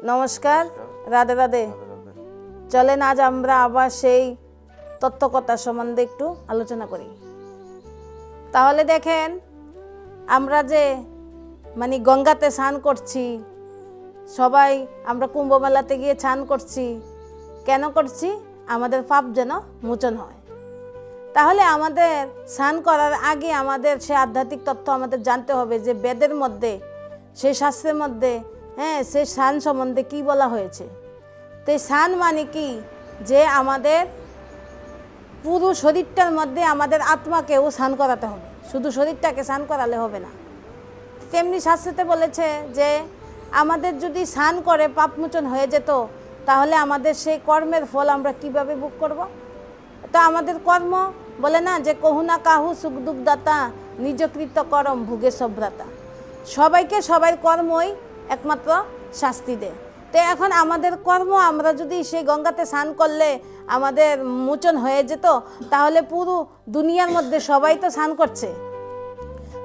নমস্কার, রাধে রাধে। চলেন আজ আমরা আবার সেই তত্ত্বকথা সম্বন্ধে একটু আলোচনা করি। তাহলে দেখেন, আমরা যে গঙ্গাতে স্নান করছি, সবাই আমরা কুম্ভ মেলাতে গিয়ে স্নান করছি, কেন করছি? আমাদের পাপ যেন মোচন হয়। তাহলে আমাদের স্নান করার আগে আমাদের সে আধ্যাত্মিক তত্ত্ব আমাদের জানতে হবে যে বেদের মধ্যে, সেই শাস্ত্রের মধ্যে সে স্নান সম্বন্ধে কি বলা হয়েছে। তো স্নান মানে কি? যে আমাদের পুরো শরীরটার মধ্যে আমাদের আত্মাকেও স্নান করাতে হবে, শুধু শরীরটাকে স্নান করালে হবে না। তেমনি শাস্ত্রতে বলেছে যে আমাদের যদি স্নান করে পাপমোচন হয়ে যেত, তাহলে আমাদের সেই কর্মের ফল আমরা কিভাবে ভোগ করব? তো আমাদের কর্ম বলে না যে কহু না কাহু সুখ দুঃখ দাতা, নিজকৃত করম ভুগে সভ্রাতা। সবাইকে সবার কর্মই একমাত্র শাস্তি দেয়। তো এখন আমাদের কর্ম, আমরা যদি সেই গঙ্গাতে স্নান করলে আমাদের মোচন হয়ে যেত, তাহলে পুরো দুনিয়ার মধ্যে সবাই তো স্নান করছে,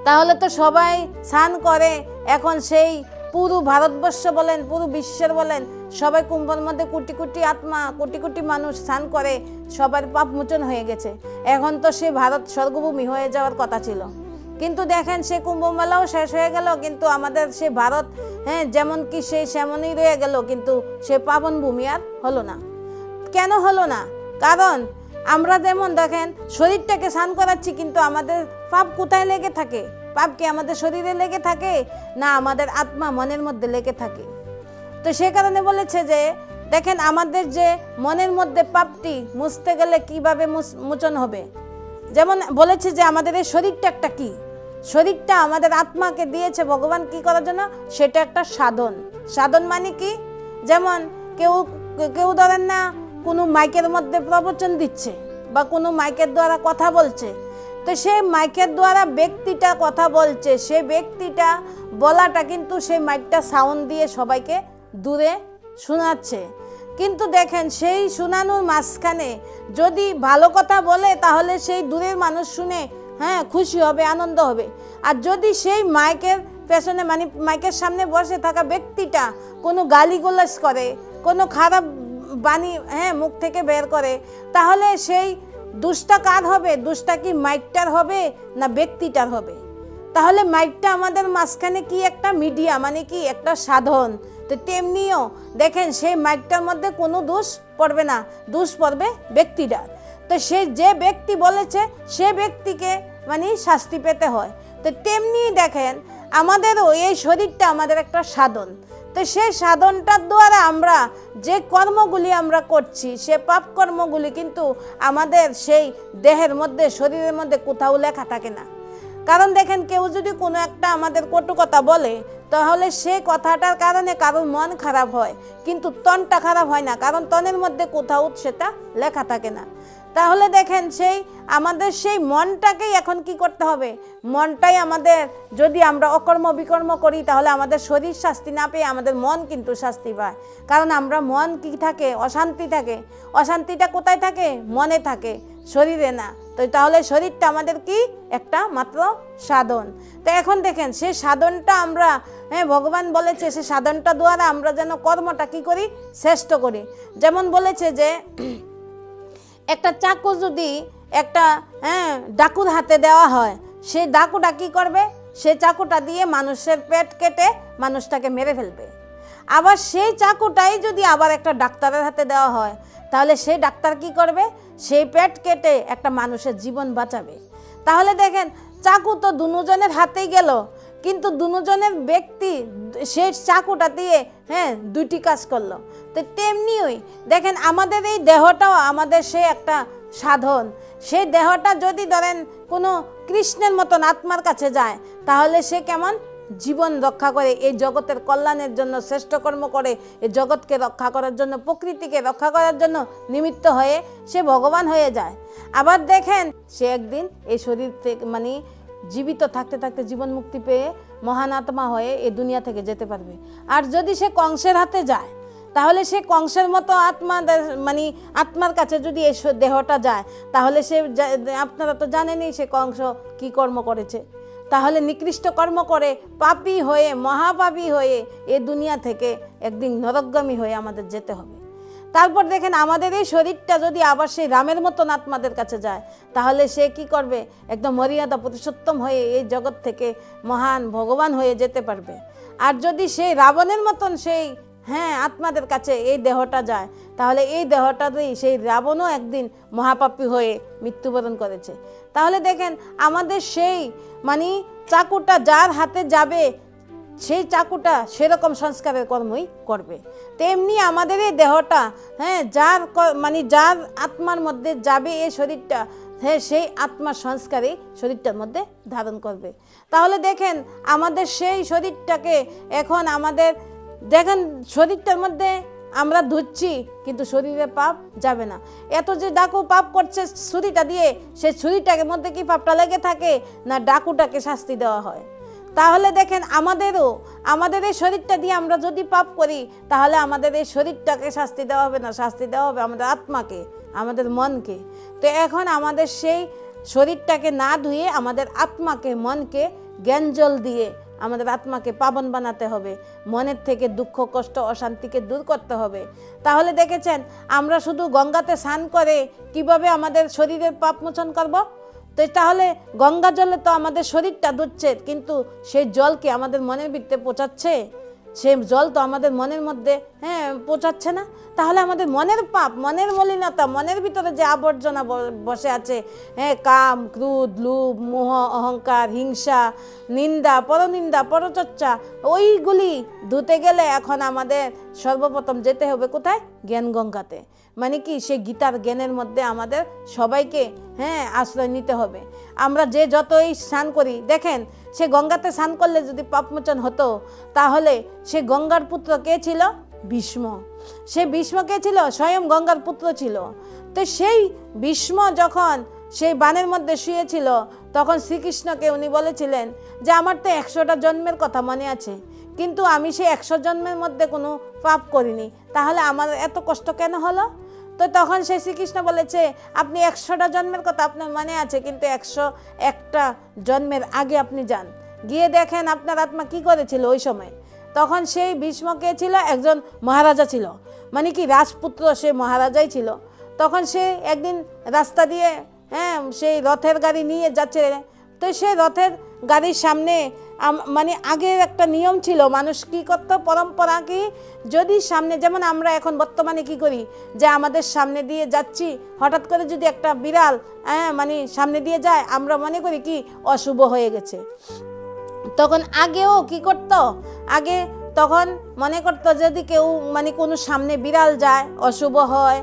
তাহলে তো সবাই স্নান করে। এখন সেই পুরো ভারতবর্ষ বলেন, পুরো বিশ্বের বলেন, সবাই কুম্ভের মধ্যে কোটি কোটি আত্মা, কোটি কোটি মানুষ স্নান করে, সবার পাপ মোচন হয়ে গেছে। এখন তো সে ভারত স্বর্গভূমি হয়ে যাওয়ার কথা ছিল, কিন্তু দেখেন সে কুম্ভ মেলাও শেষ হয়ে গেল, কিন্তু আমাদের সে ভারত যেমন কি সেই সেমনই রয়ে গেল, কিন্তু সে পাবন ভূমি আর হলো না। কেন হলো না? কারণ আমরা যেমন দেখেন শরীরটাকে স্নান করাচ্ছি, কিন্তু আমাদের পাপ কোথায় লেগে থাকে? পাপ কি আমাদের শরীরে লেগে থাকে, না আমাদের আত্মা মনের মধ্যে লেগে থাকে? তো সে কারণে বলেছে যে দেখেন আমাদের যে মনের মধ্যে পাপটি মুছতে গেলে কিভাবে মোচন হবে। যেমন বলেছে যে আমাদের এই শরীরটা একটা কি, শরীরটা আমাদের আত্মাকে দিয়েছে ভগবান কি করার জন্য? সেটা একটা সাধন। সাধন মানে কি? যেমন কেউ কেউ ধরেন না কোনো মাইকের মধ্যে প্রবচন দিচ্ছে বা কোনো মাইকের দ্বারা কথা বলছে, তো সেই মাইকের দ্বারা ব্যক্তিটা কথা বলছে, সে ব্যক্তিটা বলাটা কিন্তু সেই মাইকটা সাউন্ড দিয়ে সবাইকে দূরে শোনাচ্ছে। কিন্তু দেখেন সেই শোনানোর মাঝখানে যদি ভালো কথা বলে, তাহলে সেই দূরের মানুষ শুনে খুশি হবে, আনন্দ হবে। আর যদি সেই মাইকের পেছনে মাইকের সামনে বসে থাকা ব্যক্তিটা কোনো গালিগালাজ করে, কোনো খারাপ বাণী মুখ থেকে বের করে, তাহলে সেই দোষটা কার হবে? দোষটা কি মাইকটার হবে না ব্যক্তিটার হবে? তাহলে মাইকটা আমাদের মাঝখানে কি একটা মিডিয়া, কি একটা সাধন। তো তেমনিও দেখেন সেই মাইকটার মধ্যে কোনো দোষ পড়বে না, দোষ পড়বে ব্যক্তিটার। তো সে যে ব্যক্তি বলেছে সে ব্যক্তিকে শাস্তি পেতে হয়। তো তেমনি দেখেন আমাদেরও এই শরীরটা আমাদের একটা সাধন। তো সেই সাধনটার দ্বারা আমরা যে কর্মগুলি আমরা করছি, সে পাপ কর্মগুলি কিন্তু আমাদের সেই দেহের মধ্যে, শরীরের মধ্যে কোথাও লেখা থাকে না। কারণ দেখেন কেউ যদি কোনো একটা আমাদের কটু কথা বলে, তাহলে সে কথাটার কারণে কারোর মন খারাপ হয়, কিন্তু তনটা খারাপ হয় না, কারণ তনের মধ্যে কোথাও সেটা লেখা থাকে না। তাহলে দেখেন সেই আমাদের সেই মনটাকেই এখন কি করতে হবে? মনটাই আমাদের, যদি আমরা অকর্ম বিকর্ম করি, তাহলে আমাদের শরীর শাস্তি না পেয়ে আমাদের মন কিন্তু শাস্তি পায়। কারণ আমরা মন কি থাকে? অশান্তি থাকে। অশান্তিটা কোথায় থাকে? মনে থাকে, শরীরে না। তো তাহলে শরীরটা আমাদের কি একটা মাত্র সাধন। তো এখন দেখেন সেই সাধনটা আমরা ভগবান বলেছে সে সাধনটা দ্বারা আমরা যেন কর্মটা কি করি? শ্রেষ্ঠ করি। যেমন বলেছে যে একটা চাকু যদি একটা ডাকুর হাতে দেওয়া হয়, সেই ডাকুটা কি করবে? সেই চাকুটা দিয়ে মানুষের পেট কেটে মানুষটাকে মেরে ফেলবে। আবার সেই চাকুটাই যদি আবার একটা ডাক্তারের হাতে দেওয়া হয়, তাহলে সেই ডাক্তার কি করবে? সেই পেট কেটে একটা মানুষের জীবন বাঁচাবে। তাহলে দেখেন চাকু তো দুজনের হাতেই গেল, কিন্তু দুজনের ব্যক্তি সেই চাকুটা দিয়ে দুইটি কাজ করলো। তো তেমনিই দেখেন আমাদের এই দেহটাও আমাদের সে একটা সাধন। সেই দেহটা যদি ধরেন কোনো কৃষ্ণের মতন আত্মার কাছে যায়, তাহলে সে কেমন জীবন রক্ষা করে, এই জগতের কল্যাণের জন্য শ্রেষ্ঠ কর্ম করে, এই জগৎকে রক্ষা করার জন্য, প্রকৃতিকে রক্ষা করার জন্য নিমিত্ত হয়ে সে ভগবান হয়ে যায়। আবার দেখেন সে একদিন এই শরীর থেকে জীবিত থাকতে থাকতে জীবন মুক্তি পেয়ে মহান আত্মা হয়ে এই দুনিয়া থেকে যেতে পারবে। আর যদি সে কংসের হাতে যায়, তাহলে সে কংসের মতো আত্মা আত্মার কাছে যদি এই দেহটা যায়, তাহলে সে, আপনারা তো জানেনই সে কংস কি কর্ম করেছে। তাহলে নিকৃষ্ট কর্ম করে পাপী হয়ে মহাপাপী হয়ে এ দুনিয়া থেকে একদিন নরকগামী হয়ে আমাদের যেতে হবে। তারপর দেখেন আমাদের এই শরীরটা যদি আবার সেই রামের মতন আত্মাদের কাছে যায়, তাহলে সে কি করবে? একদম মর্যাদা পুরুষোত্তম হয়ে এই জগৎ থেকে মহান ভগবান হয়ে যেতে পারবে। আর যদি সেই রাবণের মতন সেই আত্মাদের কাছে এই দেহটা যায়, তাহলে এই দেহটাতেই সেই রাবণও একদিন মহাপাপী হয়ে মৃত্যুবরণ করেছে। তাহলে দেখেন আমাদের সেই চাকুটা যার হাতে যাবে, সেই চাকুটা সেরকম সংস্কারের কর্মই করবে। তেমনি আমাদের এই দেহটা যার যার আত্মার মধ্যে যাবে এই শরীরটা, সেই আত্মার সংস্কারই শরীরটার মধ্যে ধারণ করবে। তাহলে দেখেন আমাদের সেই শরীরটাকে এখন আমাদের দেখেন শরীরটার মধ্যে আমরা ধুচ্ছি, কিন্তু শরীরে পাপ যাবে না। এত যে ডাকু পাপ করছে ছুরিটা দিয়ে, সেই ছুরিটার মধ্যে কি পাপটা লেগে থাকে না ডাকুটাকে শাস্তি দেওয়া হয়? তাহলে দেখেন আমাদের এই শরীরটা দিয়ে আমরা যদি পাপ করি, তাহলে আমাদের এই শরীরটাকে শাস্তি দেওয়া হবে না, শাস্তি দেওয়া হবে আমাদের আত্মাকে, আমাদের মনকে। তো এখন আমাদের সেই শরীরটাকে না ধুয়ে আমাদের আত্মাকে, মনকে জ্ঞান জল দিয়ে আমাদের আত্মাকে পাবন বানাতে হবে, মনের থেকে দুঃখ কষ্ট অশান্তিকে দূর করতে হবে। তাহলে দেখেছেন আমরা শুধু গঙ্গাতে স্নান করে কিভাবে আমাদের শরীরের পাপ মোচন করব? তো তাহলে গঙ্গা জলে তো আমাদের শরীরটা ধুচ্ছে, কিন্তু সেই জলকে আমাদের মনের ভিতরে পৌঁছাচ্ছে? সে জল তো আমাদের মনের মধ্যে পৌঁছাচ্ছে না। তাহলে আমাদের মনের পাপ, মনের মলিনতা, মনের ভিতরে যে আবর্জনা বসে আছে, কাম, ক্রোধ, লোভ, মোহ, অহংকার, হিংসা, নিন্দা, পরনিন্দা, পরচর্চা, ওইগুলি ধুতে গেলে এখন আমাদের সর্বপ্রথম যেতে হবে কোথায়? জ্ঞান গঙ্গাতে। কি সেই গীতার জ্ঞানের মধ্যে আমাদের সবাইকে আশ্রয় নিতে হবে। আমরা যে যতই স্নান করি, দেখেন সে গঙ্গাতে স্নান করলে যদি পাপমোচন হতো, তাহলে সে গঙ্গার পুত্র কে ছিল? ভীষ্ম। সে ভীষ্ম কে ছিল? স্বয়ং গঙ্গার পুত্র ছিল। তো সেই ভীষ্ম যখন সেই বানের মধ্যে শুয়েছিল, তখন শ্রীকৃষ্ণকে উনি বলেছিলেন যে আমার তো 100টা জন্মের কথা মনে আছে, কিন্তু আমি সেই 100 জন্মের মধ্যে কোনো পাপ করিনি, তাহলে আমার এত কষ্ট কেন হলো? তো তখন সেই শ্রীকৃষ্ণ বলেছে আপনি 100টা জন্মের কথা আপনার মনে আছে, কিন্তু 101টা জন্মের আগে আপনি যান, গিয়ে দেখেন আপনার আত্মা কি করেছিল ওই সময়। তখন সেই ভীষ্মকে ছিল একজন মহারাজা ছিল, কি রাজপুত্র, সে মহারাজাই ছিল। তখন সে একদিন রাস্তা দিয়ে সেই রথের গাড়ি নিয়ে যাচ্ছে। তো সেই রথের গাড়ির সামনে আগের একটা নিয়ম ছিল, মানুষ কি করতো, পরম্পরা কি, যদি সামনে, যেমন আমরা এখন বর্তমানে কি করি, যে আমাদের সামনে দিয়ে যাচ্ছি, হঠাৎ করে যদি একটা বিড়াল সামনে দিয়ে যায়, আমরা মনে করি কি অশুভ হয়ে গেছে। তখন আগেও কি করতো, আগে তখন মনে করতো যদি কেউ কোনো সামনে বিড়াল যায় অশুভ হয়,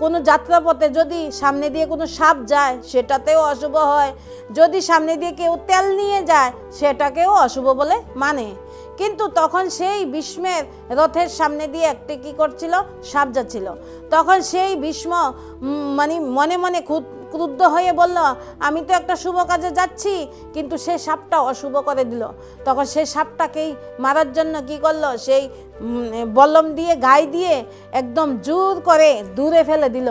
কোনো যাত্রাপথে যদি সামনে দিয়ে কোনো সাপ যায় সেটাতেও অশুভ হয়, যদি সামনে দিয়ে কেউ তেল নিয়ে যায় সেটাকেও অশুভ বলে মানে। কিন্তু তখন সেই ভীষ্মের রথের সামনে দিয়ে একটা কি করছিল, সাপ যাচ্ছিল। তখন সেই ভীষ্ম মনে মনে ক্রুদ্ধ হয়ে বলল আমি তো একটা শুভ কাজে যাচ্ছি, কিন্তু সেই সাপটা অশুভ করে দিল। তখন সেই সাপটাকেই মারার জন্য কি করলো, সেই বল্লম দিয়ে গায়ে দিয়ে একদম জোর করে দূরে ফেলে দিল।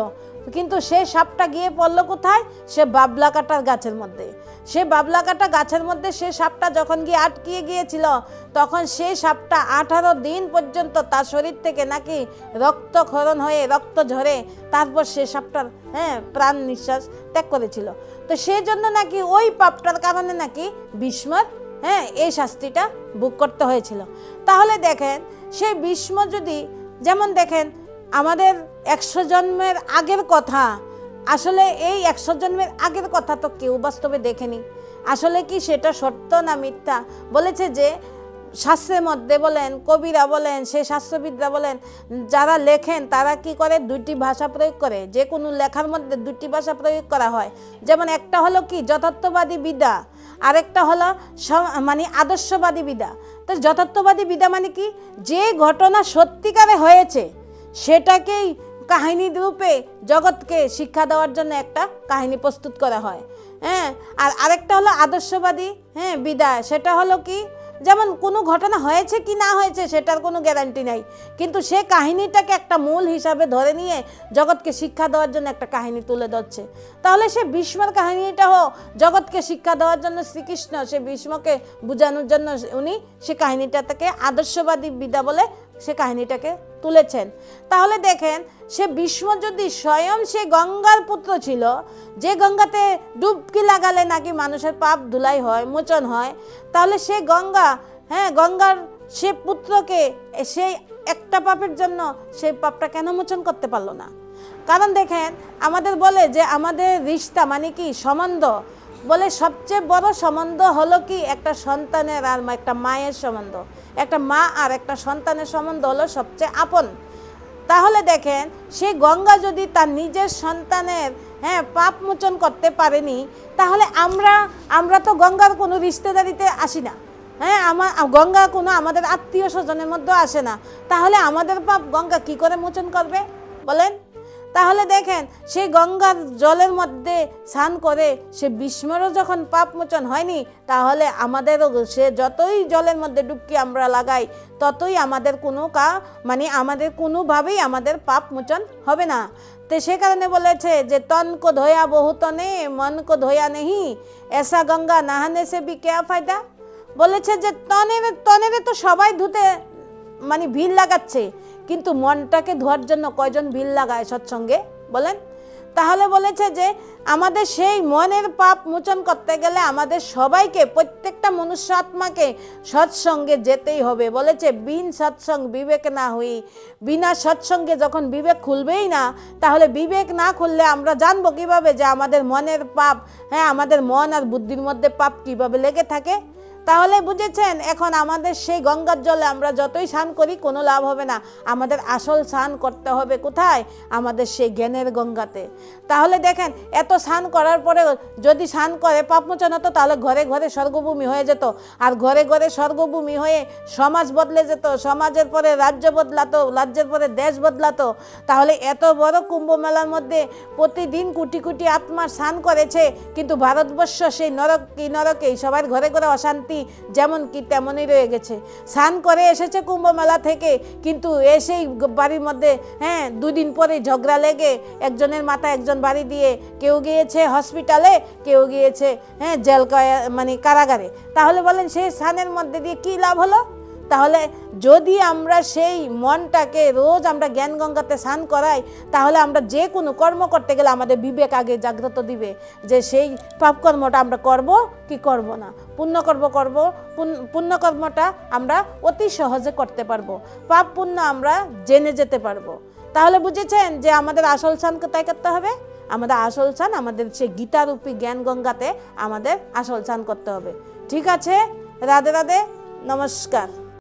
কিন্তু সেই সাপটা গিয়ে পড়লো কোথায়? সে বাবলা কাটার গাছের মধ্যে। সে বাবলা কাটা গাছের মধ্যে সে সাপটা যখন গিয়ে আটকিয়ে গিয়েছিল, তখন সেই সাপটা 18 দিন পর্যন্ত তার শরীর থেকে নাকি রক্তক্ষরণ হয়ে রক্ত ঝরে তারপর সে সাপটার প্রাণ নিঃশ্বাস ত্যাগ করেছিল। তো সেই জন্য নাকি ওই পাপটার কারণে নাকি ভীষ্মর এই শাস্তিটা ভোগ করতে হয়েছিল। তাহলে দেখেন সেই ভীষ্ম যদি, যেমন দেখেন আমাদের 100 জন্মের আগের কথা, আসলে এই 100 জন্মের আগের কথা তো কেউ বাস্তবে দেখেনি। আসলে কি সেটা সত্য না মিথ্যা? বলেছে যে শাস্ত্রের মধ্যে বলেন, কবিরা বলেন, সেই শাস্ত্রবিদরা বলেন, যারা লেখেন তারা কি করে, 2টি ভাষা প্রয়োগ করে। যে কোনো লেখার মধ্যে 2টি ভাষা প্রয়োগ করা হয়। যেমন একটা হলো কি যথার্থবাদী বিদ্যা, আরেকটা হলো আদর্শবাদী বিদ্যা। তো যথার্থবাদী বিদ্যা কি, যে ঘটনা সত্যিকারে হয়েছে সেটাকেই কাহিনী রূপে জগৎকে শিক্ষা দেওয়ার জন্য একটা কাহিনী প্রস্তুত করা হয়। আর আরেকটা হলো আদর্শবাদী বিদ্যা, সেটা হলো কি, যেমন কোনো ঘটনা হয়েছে কি না হয়েছে সেটার কোনো গ্যারান্টি নাই, কিন্তু সে কাহিনীটাকে একটা মূল হিসাবে ধরে নিয়ে জগৎকে শিক্ষা দেওয়ার জন্য একটা কাহিনী তুলে ধরছে। তাহলে সে ভীষ্মের কাহিনীটা হোক জগৎকে শিক্ষা দেওয়ার জন্য শ্রীকৃষ্ণ সে ভীষ্মকে বোঝানোর জন্য উনি সে কাহিনীটাকে আদর্শবাদী বিদ্যা বলে সে কাহিনীটাকে তুলেছেন। তাহলে দেখেন সে ভীষ্ম যদি স্বয়ং সে গঙ্গার পুত্র ছিল, যে গঙ্গাতে ডুবকি লাগালে নাকি মানুষের পাপ ধুলাই হয়, মোচন হয়, তাহলে সে গঙ্গা, হ্যাঁ গঙ্গার সে পুত্রকে সেই একটা পাপের জন্য সেই পাপটা কেন মোচন করতে পারলো না? কারণ দেখেন আমাদের বলে যে আমাদের রিশতা মানে কি সম্বন্ধ, বলে সবচেয়ে বড় সম্বন্ধ হলো কি একটা সন্তানের আর একটা মায়ের সম্বন্ধ, একটা মা আর একটা সন্তানের সম্বন্ধ হলো সবচেয়ে আপন। তাহলে দেখেন সেই গঙ্গা যদি তার নিজের সন্তানের পাপ মোচন করতে পারেনি, তাহলে আমরা তো গঙ্গার কোনো রিশতেদারিতে আসি না, গঙ্গা কোনো আমাদের আত্মীয় স্বজনের মধ্যে আসে না, তাহলে আমাদের পাপ গঙ্গা কি করে মোচন করবে বলেন? তাহলে দেখেন সেই গঙ্গার জলের মধ্যে স্নান করে সে ভীষ্মেরও যখন পাপ মোচন হয়নি, তাহলে আমাদেরও সে যতই জলের মধ্যে ডুবকি আমরা লাগাই ততই আমাদের আমাদের কোনোভাবেই আমাদের পাপ মোচন হবে না। তো সে কারণে বলেছে যে তন কো ধোয়া বহুতনে মন কো ধোয়া নেহি, এসা গঙ্গা নাহানে সে ভি ক্যা ফায়দা। বলেছে যে তনেরে তো সবাই ধুতে ভিড় লাগাচ্ছে, কিন্তু মনটাকে ধোয়ার জন্য কয়জন ভিড় লাগায় সৎসঙ্গে বলেন? তাহলে বলেছে যে আমাদের সেই মনের পাপ মোচন করতে গেলে আমাদের সবাইকে, প্রত্যেকটা মনুষ্য আত্মাকে সৎসঙ্গে যেতেই হবে। বলেছে বিন সৎসঙ্গ বিবেক না হই, বিনা সৎসঙ্গে যখন বিবেক খুলবেই না, তাহলে বিবেক না খুললে আমরা জানবো কিভাবে যে আমাদের মনের পাপ, আমাদের মন আর বুদ্ধির মধ্যে পাপ কিভাবে লেগে থাকে? তাহলে বুঝেছেন, এখন আমাদের সেই গঙ্গার জলে আমরা যতই স্নান করি কোনো লাভ হবে না, আমাদের আসল স্নান করতে হবে কোথায়? আমাদের সেই জ্ঞানের গঙ্গাতে। তাহলে দেখেন এত স্নান করার পরেও যদি স্নান করে পাপমোচন হতো, তাহলে ঘরে ঘরে স্বর্গভূমি হয়ে যেত, আর ঘরে ঘরে স্বর্গভূমি হয়ে সমাজ বদলে যেত, সমাজের পরে রাজ্য বদলাতো, রাজ্যের পরে দেশ বদলাতো। তাহলে এত বড় কুম্ভ মেলার মধ্যে প্রতিদিন কোটি কোটি আত্মার স্নান করেছে, কিন্তু ভারতবর্ষ সেই নরকেই সবার ঘরে ঘরে অশান্তি যেমন কি তেমনই রয়ে গেছে। স্নান করে এসেছে কুম্ভ মেলা থেকে, কিন্তু এসেই বাড়ির মধ্যে দুদিন পরে ঝগড়া লেগে একজনের মাথায় একজন বাড়ি দিয়ে, কেউ গিয়েছে হসপিটালে, কেউ গিয়েছে জেল কারাগারে। তাহলে বলেন সেই স্নানের মধ্যে দিয়ে কি লাভ হলো? তাহলে যদি আমরা সেই মনটাকে রোজ আমরা জ্ঞান গঙ্গাতে স্নান করাই, তাহলে আমরা যে কোনো কর্ম করতে গেলে আমাদের বিবেক আগে জাগ্রত দিবে যে সেই পাপ কর্মটা আমরা করব কি করব না, পুণ্য কর্মটা আমরা অতি সহজে করতে পারবো, পাপ পুণ্য আমরা জেনে যেতে পারবো। তাহলে বুঝেছেন যে আমাদের আসল স্নান কোথায় করতে হবে? আমাদের আসল স্নান আমাদের সেই গীতারূপী জ্ঞান গঙ্গাতে আমাদের আসল স্নান করতে হবে। ঠিক আছে, রাধে রাধে, নমস্কার।